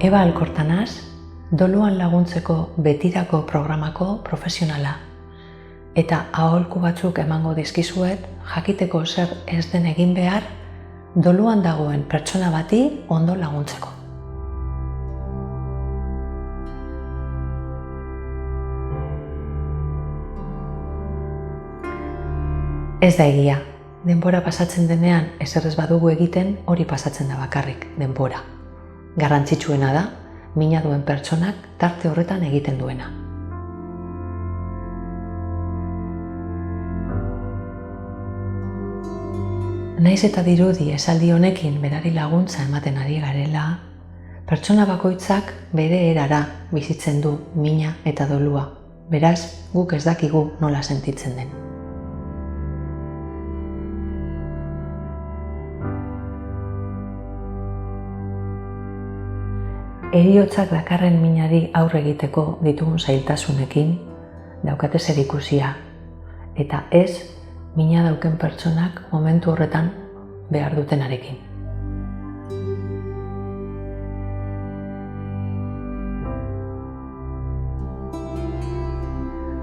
Eba Alkortanaz, doluan laguntzeko betirako programako profesionala. Eta aholku batzuk emango dizkizuet, jakiteko zer ez den egin behar, doluan dagoen pertsona bati ondo laguntzeko. Ez da egia, denbora pasatzen denean ezer ez badugu egiten, hori pasatzen da bakarrik, denbora. Garrantzitsuena da, mina duen pertsonak tarte horretan egiten duena. Naiz eta dirudi esaldi honekin berari laguntza ematen ari garela, pertsona bakoitzak bere erara bizitzen du mina eta dolua. Beraz, guk ez dakigu nola sentitzen den. Heriotzak dakarren minari aurre egiteko ditugun zailtasunekin daukate zerikusia, eta ez mina dauken pertsonak momentu horretan behar dutenarekin.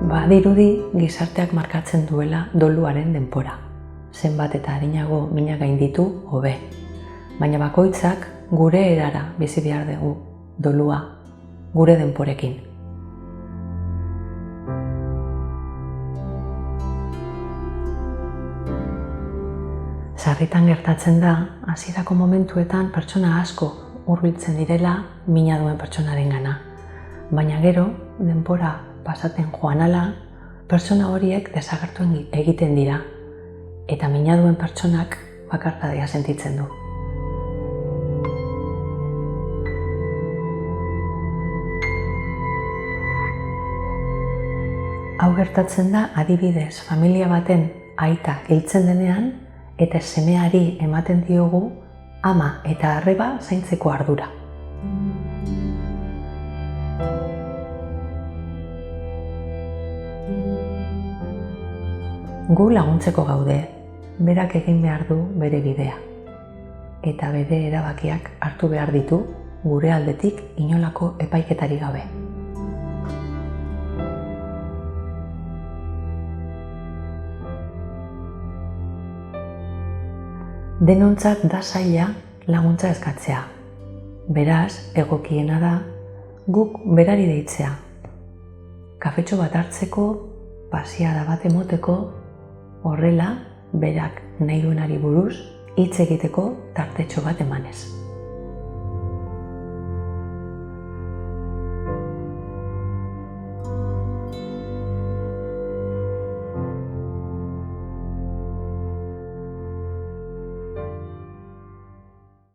Badirudi gizarteak markatzen duela doluaren denbora. Zenbat eta arinago mina gainditu, hobe. Baina bakoitzak gure erara bizi behar dugu dolua, gure denporekin. Sarritan gertatzen da, hasierako momentuetan pertsona asko hurbiltzen direla mina duen pertsonarengana. Baina gero, denbora pasaten joan ala, pertsona horiek desagertu egiten dira, eta mina duen pertsonak bakardadia sentitzen du. Hau gertatzen da adibidez familia baten aita hiltzen denean eta semeari ematen diogu ama eta arreba zaintzeko ardura. Gu laguntzeko gaude, berak egin behar du bere bidea. Eta bere erabakiak hartu behar ditu gure aldetik inolako epaiketari gabe. Denontzat da zaila laguntza eskatzea. Beraz, egokiena da guk berari deitzea. Kafetxo bat hartzeko, pasiada bat emoteko, horrela berak nahi duenari buruz hitz egiteko tartetxo bat emanez.